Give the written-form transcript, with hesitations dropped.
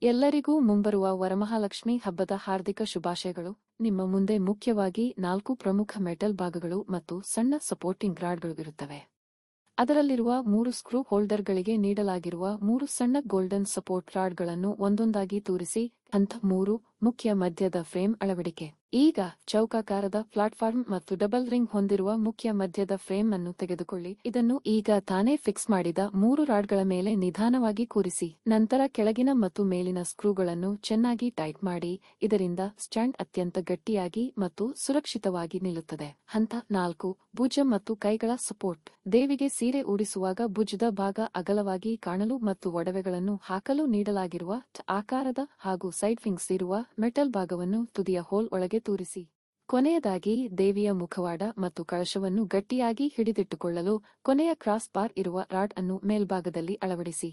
ಎಲ್ಲರಿಗೂ ಮುಂಬರುವ ವರಮಹಾಲಕ್ಷ್ಮಿ ಹಬ್ಬದ ಹಾರ್ದಿಕ ಶುಭಾಶಯಗಳು. ನಿಮ್ಮ ಮುಂದೆ ಮುಖ್ಯವಾಗಿ 4 ಪ್ರಮುಖ ಮೆಟಲ್ ಭಾಗಗಳು ಮತ್ತು ಸಣ್ಣ ಸಪೋರ್ಟಿಂಗ್ ರಾಡ್ಗಳು ಇರುತ್ತವೆ. ಅದರಲ್ಲಿರುವ 3 ಸ್ಕ್ರೂ ಹೋಲ್ಡರ್ಗಳಿಗೆ ನೀಡಲಾಗಿರುವ 3 ಸಣ್ಣ ಗೋಲ್ಡನ್ ಸಪೋರ್ಟ್ ರಾಡ್ಗಳನ್ನು ಒಂದೊಂದಾಗಿ ತೂರಿಸಿ. ಹಂತ 3 ಮುಖ್ಯ ಮಧ್ಯದ ಫ್ರೇಮ್ ಅಳವಡಿಕೆ. ಈಗ ಚೌಕಾಕಾರದ ಪ್ಲಾಟ್ಫಾರ್ಮ್ ಮತ್ತು ಡಬಲ್ ರಿಂಗ್ ಹೊಂದಿರುವ ಮುಖ್ಯ ಮಧ್ಯದ ಫ್ರೇಮ್ ಅನ್ನು ತೆಗೆದುಕೊಳ್ಳಿ. ಇದನ್ನು ಈಗ ತಾನೇ ಫಿಕ್ಸ್ ಮಾಡಿದ 3 ರಾಡ್ಗಳ ಮೇಲೆ ನಿಧಾನವಾಗಿ ಕೂರಿಸಿ. ನಂತರ ಕೆಳಗಿನ ಮತ್ತು ಮೇಲಿನ ಸ್ಕ್ರೂಗಳನ್ನು ಚೆನ್ನಾಗಿ ಟೈಟ್ ಮಾಡಿ. ಇದರಿಂದ ಸ್ಟ್ಯಾಂಡ್ ಅತ್ಯಂತ ಗಟ್ಟಿಯಾಗಿ ಮತ್ತು ಸುರಕ್ಷಿತವಾಗಿ ನಿಲ್ಲುತ್ತದೆ. ಹಂತ 4 ಭುಜ ಮತ್ತು ಕೈಗಳ ಸಪೋರ್ಟ್. ದೇವಿಗೆ ಸೀರೆ ಉಡಿಸುವಾಗ ಭುಜದ ಭಾಗ ಅಗಲವಾಗಿ ಕಾಣಲು ಮತ್ತು ಒಡವೆಗಳನ್ನು ಹಾಕಲು ನೀಡಲಾಗಿರುವ ಆಕಾರದ ಹಾಗೂ ಸೈಡ್ ವಿಂಗ್ಸ್ ಇರುವ ಮೆಟಲ್ ಭಾಗವನ್ನು ತುದಿಯ ಹೋಲ್ ಒಳಗೆ ತೂರಿಸಿ. ಕೊನೆಯದಾಗಿ ದೇವಿಯ ಮುಖವಾಡ ಮತ್ತು ಕಳಶವನ್ನು ಗಟ್ಟಿಯಾಗಿ ಹಿಡಿದಿಟ್ಟುಕೊಳ್ಳಲು ಕೊನೆಯ ಕ್ರಾಸ್ ಬಾರ್ ಇರುವ ರಾಡ್ ಅನ್ನು ಮೇಲ್ಭಾಗದಲ್ಲಿ ಅಳವಡಿಸಿ.